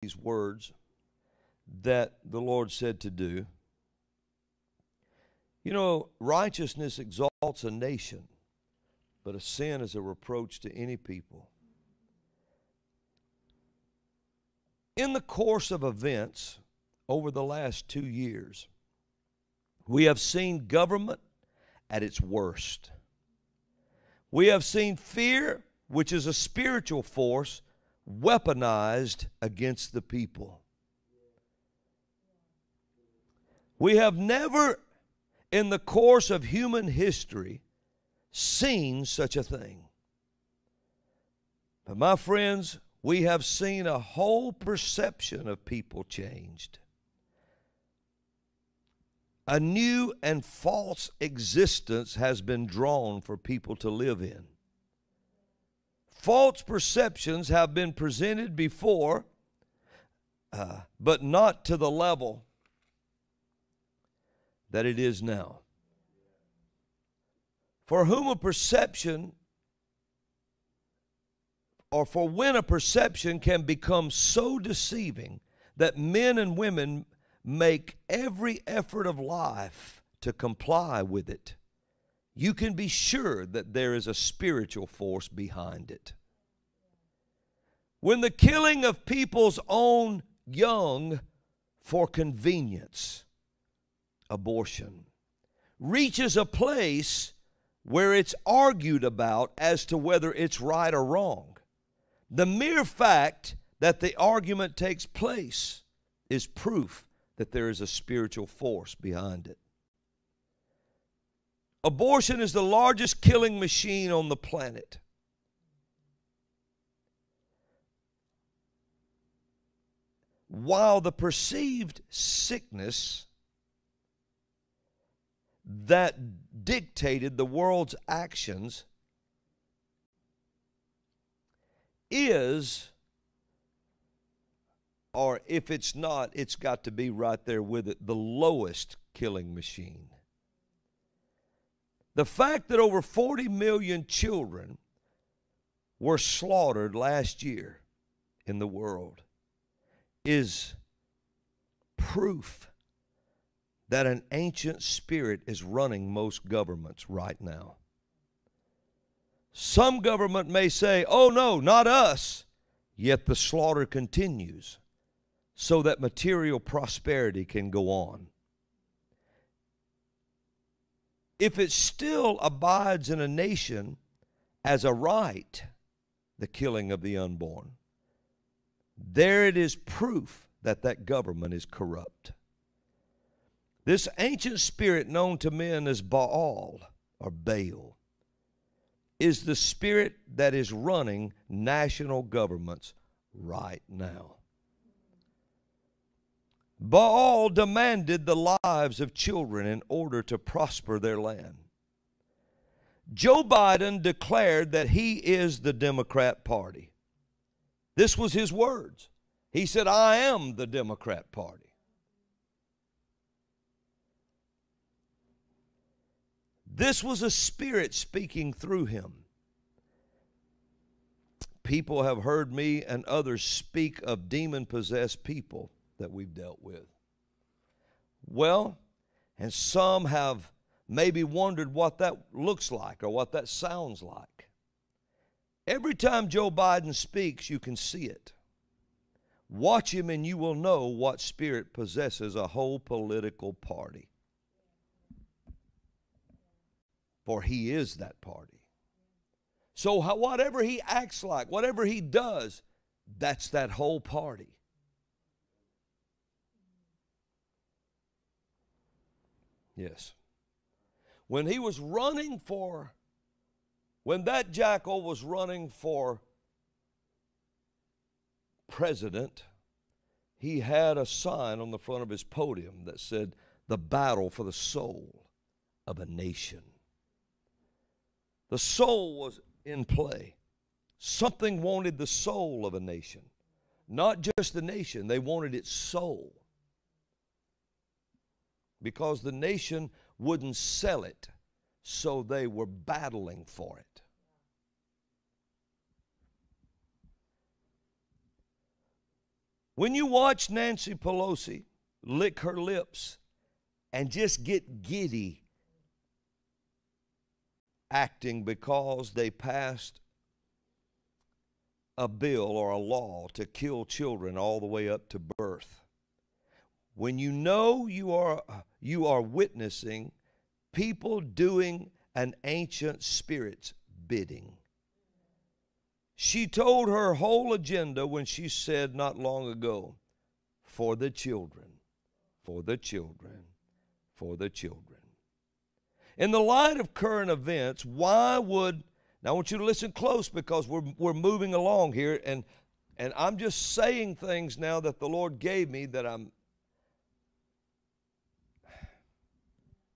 these words that the Lord said to do. You know, righteousness exalts a nation, but a sin is a reproach to any people. In the course of events over the last 2 years, we have seen government at its worst. We have seen fear, which is a spiritual force, weaponized against the people. We have never, in the course of human history, seen such a thing. But my friends, we have seen a whole perception of people changed. A new and false existence has been drawn for people to live in. False perceptions have been presented before, but not to the level that it is now. For whom a perception, or for when a perception can become so deceiving that men and women make every effort of life to comply with it, you can be sure that there is a spiritual force behind it. When the killing of people's own young for convenience, abortion, reaches a place where it's argued about as to whether it's right or wrong, the mere fact that the argument takes place is proof that there is a spiritual force behind it. Abortion is the largest killing machine on the planet. While the perceived sickness that dictated the world's actions is, or if it's not, it's got to be right there with it, the lowest killing machine. The fact that over 40 million children were slaughtered last year in the world is proof that an ancient spirit is running most governments right now. Some government may say, oh no, not us, yet the slaughter continues so that material prosperity can go on. If it still abides in a nation as a right, the killing of the unborn, there it is proof that that government is corrupt. This ancient spirit known to men as Baal or Baal is the spirit that is running national governments right now. Baal demanded the lives of children in order to prosper their land. Joe Biden declared that he is the Democrat Party. This was his words. He said, I am the Democrat Party. This was a spirit speaking through him. People have heard me and others speak of demon-possessed people that we've dealt with. Well, and some have maybe wondered what that looks like or what that sounds like. Every time Joe Biden speaks, you can see it. Watch him and you will know what spirit possesses a whole political party. For he is that party. So whatever he acts like, whatever he does, that's that whole party. Yes. When that jackal was running for president, he had a sign on the front of his podium that said, "The battle for the soul of a nation." The soul was in play. Something wanted the soul of a nation. Not just the nation, they wanted its soul. Because the nation wouldn't sell it, so they were battling for it. When you watch Nancy Pelosi lick her lips and just get giddy acting because they passed a bill or a law to kill children all the way up to birth, when you know you are witnessing people doing an ancient spirit's bidding. She told her whole agenda when she said not long ago, for the children, for the children, for the children. In the light of current events, now I want you to listen close because we're moving along here, and I'm just saying things now that the Lord gave me that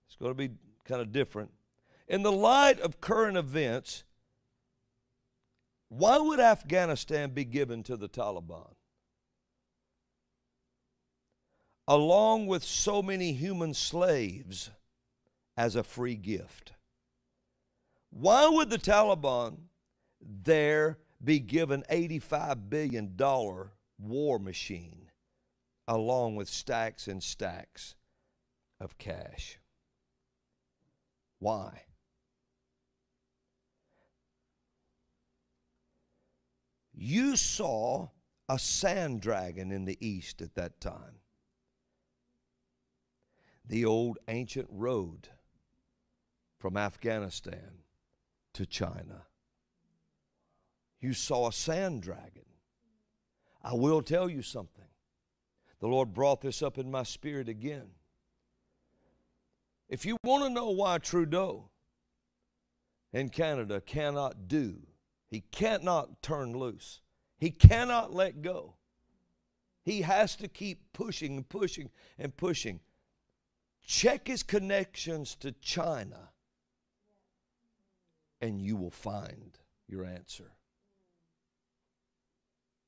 it's going to be kind of different. In the light of current events, why would Afghanistan be given to the Taliban? Along with so many human slaves as a free gift. Why would the Taliban there be given $85 billion war machine along with stacks and stacks of cash? Why? You saw a sand dragon in the east at that time. The old ancient road from Afghanistan to China. You saw a sand dragon. I will tell you something. The Lord brought this up in my spirit again. If you want to know why Trudeau in Canada cannot do, he cannot turn loose, he cannot let go, he has to keep pushing and pushing and pushing. Check his connections to China, and you will find your answer.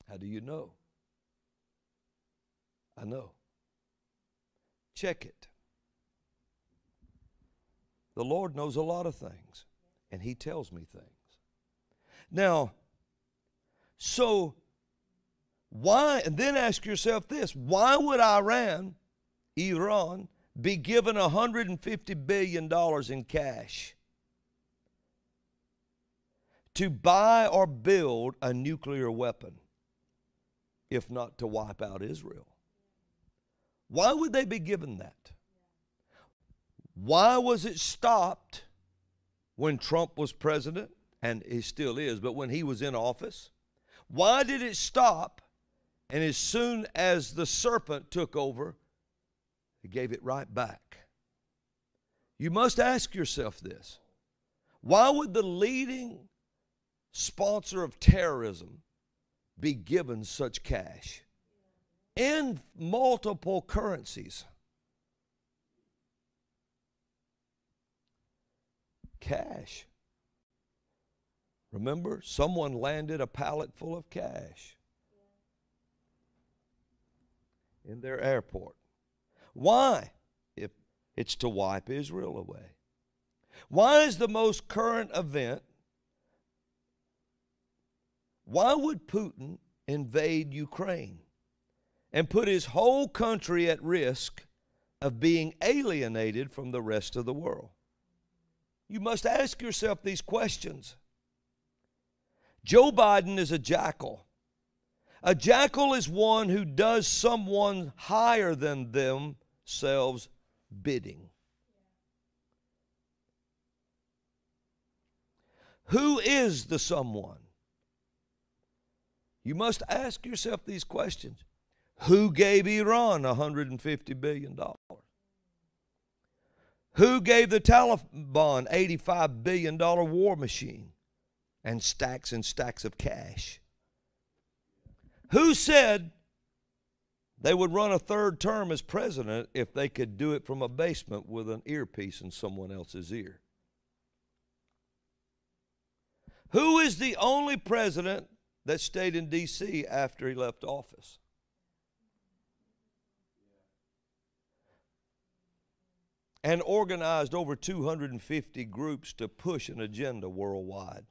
How do you know? I know. Check it. The Lord knows a lot of things, and He tells me things. Now, so why, and then ask yourself this, why would Iran be given $150 billion in cash to buy or build a nuclear weapon, if not to wipe out Israel? Why would they be given that? Why was it stopped when Trump was president, and he still is, but when he was in office? Why did it stop, and as soon as the serpent took over, he gave it right back? You must ask yourself this. Why would the leading sponsor of terrorism be given such cash in multiple currencies? Cash. Remember, someone landed a pallet full of cash in their airport. Why? If it's to wipe Israel away. Why is the most current event? Why would Putin invade Ukraine and put his whole country at risk of being alienated from the rest of the world? You must ask yourself these questions. Joe Biden is a jackal. A jackal is one who does someone higher than themselves bidding. Who is the someone? You must ask yourself these questions. Who gave Iran $150 billion? Who gave the Taliban $85 billion war machine and stacks of cash? Who said they would run a third term as president if they could do it from a basement with an earpiece in someone else's ear? Who is the only president that stayed in D.C. after he left office? And organized over 250 groups to push an agenda worldwide.